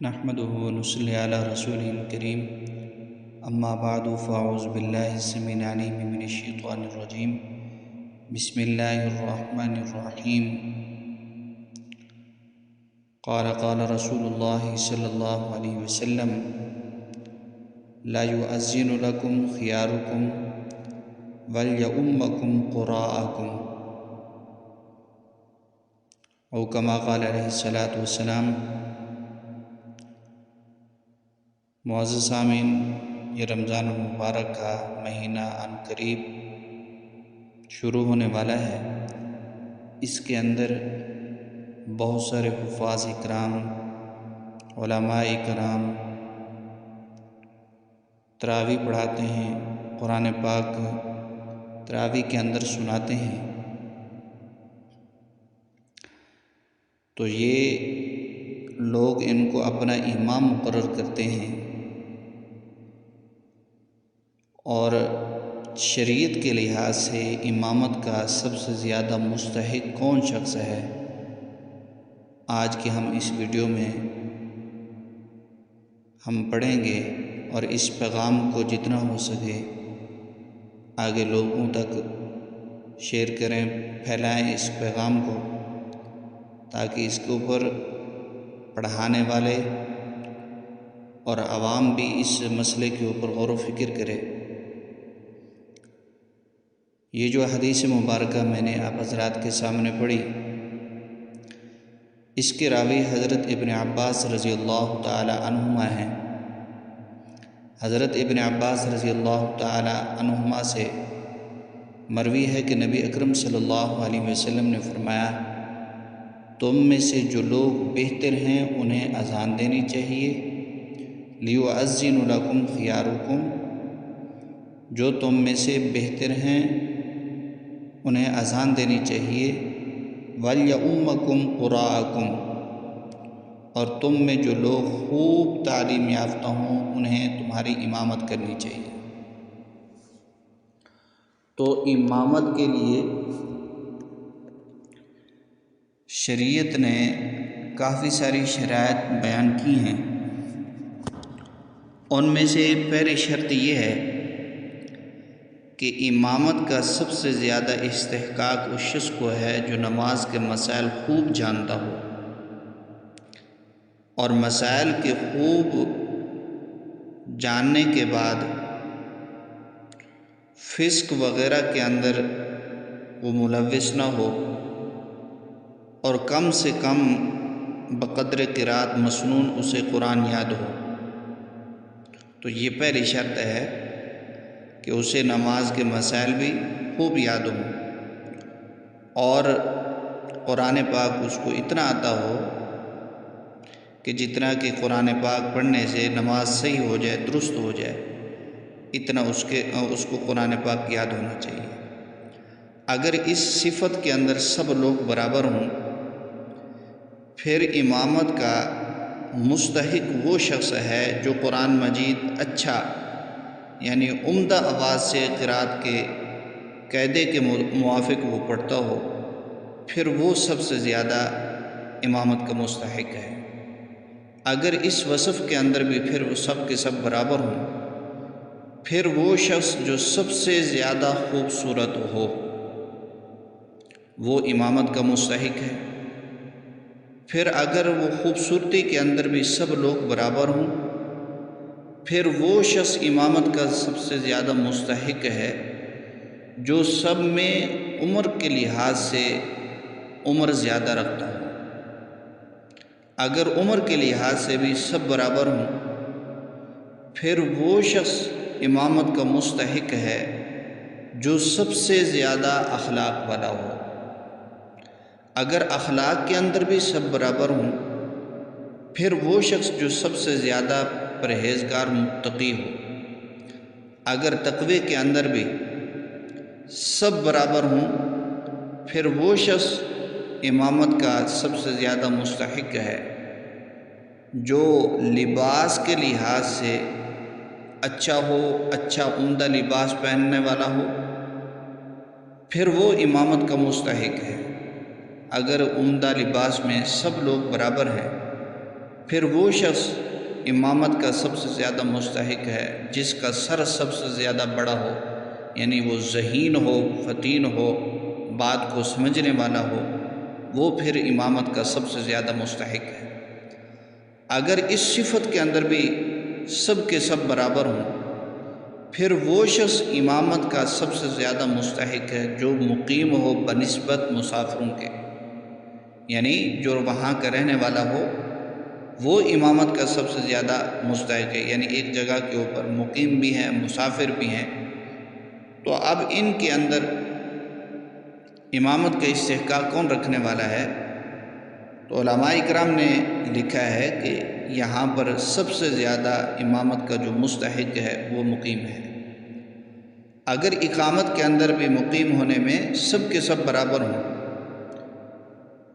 نحمده ونصلي على رسوله الكريم اما بعد فاعوذ بالله السميع العليم من الشيطان الرجيم بسم الله الرحمن الرحيم قال رسول الله صلى الله عليه وسلم لا يؤذن لكم خياركم وليؤمكم قراءكم او كما قال علیہ الصلاۃ والسلام۔ معزز سامعین، یہ رمضان المبارک کا مہینہ عن قریب شروع ہونے والا ہے۔ اس کے اندر بہت سارے حفاظ اکرام، علماء کرام تراویح پڑھاتے ہیں، قرآن پاک تراویح کے اندر سناتے ہیں۔ تو یہ لوگ ان کو اپنا امام مقرر کرتے ہیں، اور شریعت کے لحاظ سے امامت کا سب سے زیادہ مستحق کون شخص ہے، آج کے ہم اس ویڈیو میں ہم پڑھیں گے، اور اس پیغام کو جتنا ہو سکے آگے لوگوں تک شیئر کریں، پھیلائیں اس پیغام کو، تاکہ اس کے اوپر پڑھانے والے اور عوام بھی اس مسئلے کے اوپر غور و فکر کرے۔ یہ جو حدیث مبارکہ میں نے آپ حضرات کے سامنے پڑھی، اس کے راوی حضرت ابن عباس رضی اللہ تعالی عنہما ہیں۔ حضرت ابن عباس رضی اللہ تعالی عنہما سے مروی ہے کہ نبی اکرم صلی اللہ علیہ وسلم نے فرمایا، تم میں سے جو لوگ بہتر ہیں انہیں اذان دینی چاہیے، لیُؤذن لکم خیارکم، جو تم میں سے بہتر ہیں انہیں اذان دینی چاہیے، وَلْيَؤُمَّكُمْ قُرَاءَكُمْ، اور تم میں جو لوگ خوب تعلیم یافتہ ہوں انہیں تمہاری امامت کرنی چاہیے۔ تو امامت کے لیے شریعت نے کافی ساری شرائط بیان کی ہیں۔ ان میں سے پہلی شرط یہ ہے کہ امامت کا سب سے زیادہ استحقاق اس شخص کو ہے جو نماز کے مسائل خوب جانتا ہو، اور مسائل کے خوب جاننے کے بعد فسق وغیرہ کے اندر وہ ملوث نہ ہو، اور کم سے کم بقدر قرات مسنون اسے قرآن یاد ہو۔ تو یہ پہلی شرط ہے کہ اسے نماز کے مسائل بھی خوب یاد ہوں، اور قرآن پاک اس کو اتنا آتا ہو کہ جتنا کہ قرآن پاک پڑھنے سے نماز صحیح ہو جائے، درست ہو جائے، اتنا اس کو قرآن پاک یاد ہونا چاہیے۔ اگر اس صفت کے اندر سب لوگ برابر ہوں، پھر امامت کا مستحق وہ شخص ہے جو قرآن مجید اچھا، یعنی عمدہ آواز سے قرات کے قاعدے کے موافق وہ پڑھتا ہو، پھر وہ سب سے زیادہ امامت کا مستحق ہے۔ اگر اس وصف کے اندر بھی پھر وہ سب کے سب برابر ہوں، پھر وہ شخص جو سب سے زیادہ خوبصورت ہو وہ امامت کا مستحق ہے۔ پھر اگر وہ خوبصورتی کے اندر بھی سب لوگ برابر ہوں، پھر وہ شخص امامت کا سب سے زیادہ مستحق ہے جو سب میں عمر کے لحاظ سے عمر زیادہ رکھتا ہو۔ اگر عمر کے لحاظ سے بھی سب برابر ہوں، پھر وہ شخص امامت کا مستحق ہے جو سب سے زیادہ اخلاق والا ہو۔ اگر اخلاق کے اندر بھی سب برابر ہوں، پھر وہ شخص جو سب سے زیادہ پرہیزگار متقی ہو۔ اگر تقوی کے اندر بھی سب برابر ہوں، پھر وہ شخص امامت کا سب سے زیادہ مستحق ہے جو لباس کے لحاظ سے اچھا ہو، اچھا عمدہ لباس پہننے والا ہو، پھر وہ امامت کا مستحق ہے۔ اگر عمدہ لباس میں سب لوگ برابر ہیں، پھر وہ شخص امامت کا سب سے زیادہ مستحق ہے جس کا سر سب سے زیادہ بڑا ہو، یعنی وہ ذہین ہو، فطین ہو، بات کو سمجھنے والا ہو، وہ پھر امامت کا سب سے زیادہ مستحق ہے۔ اگر اس صفت کے اندر بھی سب کے سب برابر ہوں، پھر وہ شخص امامت کا سب سے زیادہ مستحق ہے جو مقیم ہو بنسبت مسافروں کے، یعنی جو وہاں کا رہنے والا ہو وہ امامت کا سب سے زیادہ مستحق ہے، یعنی ایک جگہ کے اوپر مقیم بھی ہیں، مسافر بھی ہیں۔ تو اب ان کے اندر امامت کا استحقاق کون رکھنے والا ہے؟ تو علماء اکرام نے لکھا ہے کہ یہاں پر سب سے زیادہ امامت کا جو مستحق ہے وہ مقیم ہے۔ اگر اقامت کے اندر بھی مقیم ہونے میں سب کے سب برابر ہوں،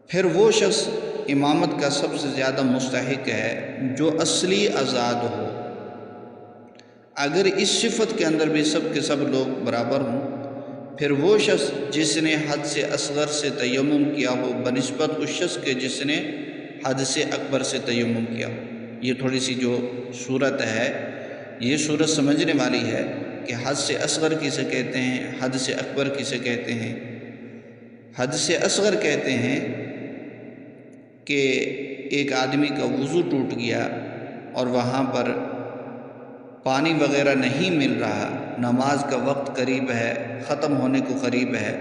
پھر وہ شخص امامت کا سب سے زیادہ مستحق ہے جو اصلی آزاد ہو۔ اگر اس صفت کے اندر بھی سب کے سب لوگ برابر ہوں، پھر وہ شخص جس نے حد سے اصغر سے تیمم کیا ہو بنسبت اس شخص کے جس نے حد سے اکبر سے تیمم کیا ہو۔ یہ تھوڑی سی جو صورت ہے، یہ صورت سمجھنے والی ہے کہ حد سے اصغر کسے کہتے ہیں، حد سے اکبر کسے کہتے ہیں۔ حد سے اصغر کہتے ہیں کہ ایک آدمی کا وضو ٹوٹ گیا اور وہاں پر پانی وغیرہ نہیں مل رہا، نماز کا وقت قریب ہے، ختم ہونے کو قریب ہے۔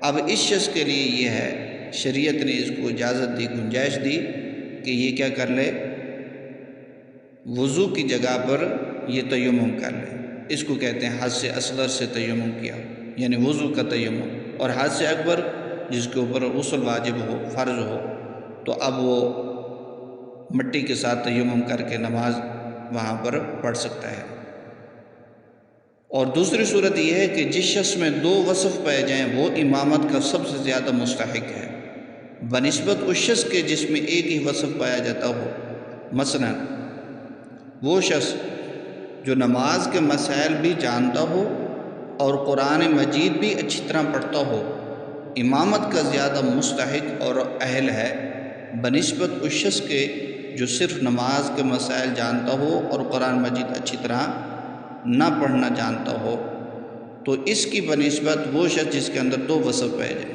اب اس شخص کے لیے یہ ہے، شریعت نے اس کو اجازت دی، گنجائش دی کہ یہ کیا کر لے، وضو کی جگہ پر یہ تیمم کر لے۔ اس کو کہتے ہیں حد سے اصغر سے تیمم کیا، یعنی وضو کا تیمم۔ اور حد سے اکبر جس کے اوپر غسل واجب ہو، فرض ہو، تو اب وہ مٹی کے ساتھ تیمم کر کے نماز وہاں پر پڑھ سکتا ہے۔ اور دوسری صورت یہ ہے کہ جس شخص میں دو وصف پائے جائیں وہ امامت کا سب سے زیادہ مستحق ہے بنسبت اس شخص کے جس میں ایک ہی وصف پایا جاتا ہو۔ مثلا وہ شخص جو نماز کے مسائل بھی جانتا ہو اور قرآن مجید بھی اچھی طرح پڑھتا ہو، امامت کا زیادہ مستحق اور اہل ہے بنسبت اس شخص کے جو صرف نماز کے مسائل جانتا ہو اور قرآن مجید اچھی طرح نہ پڑھنا جانتا ہو۔ تو اس کی بنسبت وہ شخص جس کے اندر دو وصف پائے جائیں،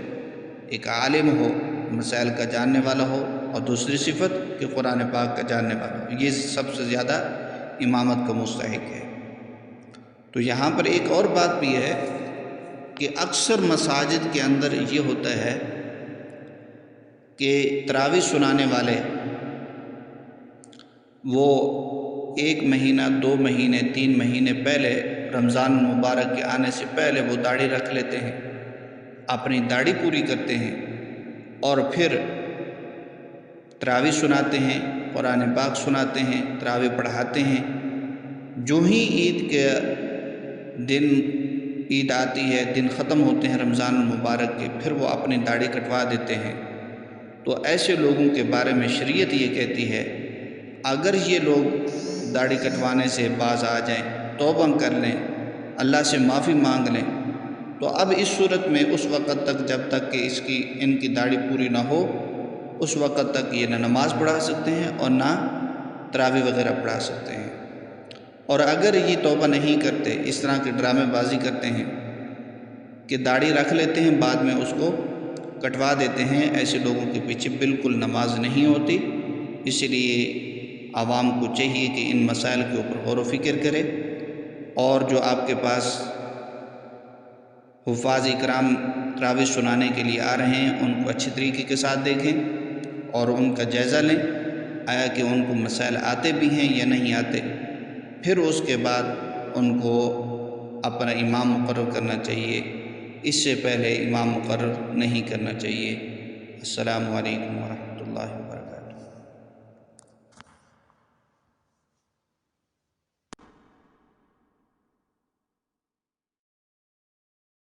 ایک عالم ہو، مسائل کا جاننے والا ہو، اور دوسری صفت کہ قرآن پاک کا جاننے والا ہو، یہ سب سے زیادہ امامت کا مستحق ہے۔ تو یہاں پر ایک اور بات بھی ہے کہ اکثر مساجد کے اندر یہ ہوتا ہے کہ تراویح سنانے والے وہ 1 مہینہ، 2 مہینے، 3 مہینے پہلے رمضان المبارک کے آنے سے پہلے وہ داڑھی رکھ لیتے ہیں، اپنی داڑھی پوری کرتے ہیں اور پھر تراویح سناتے ہیں، قرآن پاک سناتے ہیں، تراویح پڑھاتے ہیں۔ جو ہی عید کے دن عید آتی ہے، دن ختم ہوتے ہیں رمضان المبارک کے، پھر وہ اپنی داڑھی کٹوا دیتے ہیں۔ تو ایسے لوگوں کے بارے میں شریعت یہ کہتی ہے اگر یہ لوگ داڑھی کٹوانے سے باز آ جائیں، توبہ کر لیں، اللہ سے معافی مانگ لیں، تو اب اس صورت میں اس وقت تک جب تک کہ ان کی داڑھی پوری نہ ہو، اس وقت تک یہ نہ نماز پڑھا سکتے ہیں اور نہ تراویح وغیرہ پڑھا سکتے ہیں۔ اور اگر یہ توبہ نہیں کرتے، اس طرح کے ڈرامے بازی کرتے ہیں کہ داڑھی رکھ لیتے ہیں بعد میں اس کو کٹوا دیتے ہیں، ایسے لوگوں کے پیچھے بالکل نماز نہیں ہوتی۔ اس لیے عوام کو چاہیے کہ ان مسائل کے اوپر غور و فکر کرے، اور جو آپ کے پاس حفاظ اکرام تراویح سنانے کے لیے آ رہے ہیں ان کو اچھے طریقے کے ساتھ دیکھیں اور ان کا جائزہ لیں، آیا کہ ان کو مسائل آتے بھی ہیں یا نہیں آتے، پھر اس کے بعد ان کو اپنا امام مقرر کرنا چاہیے، اس سے پہلے امام مقرر نہیں کرنا چاہیے۔ السلام علیکم ورحمۃ اللہ وبرکاتہ۔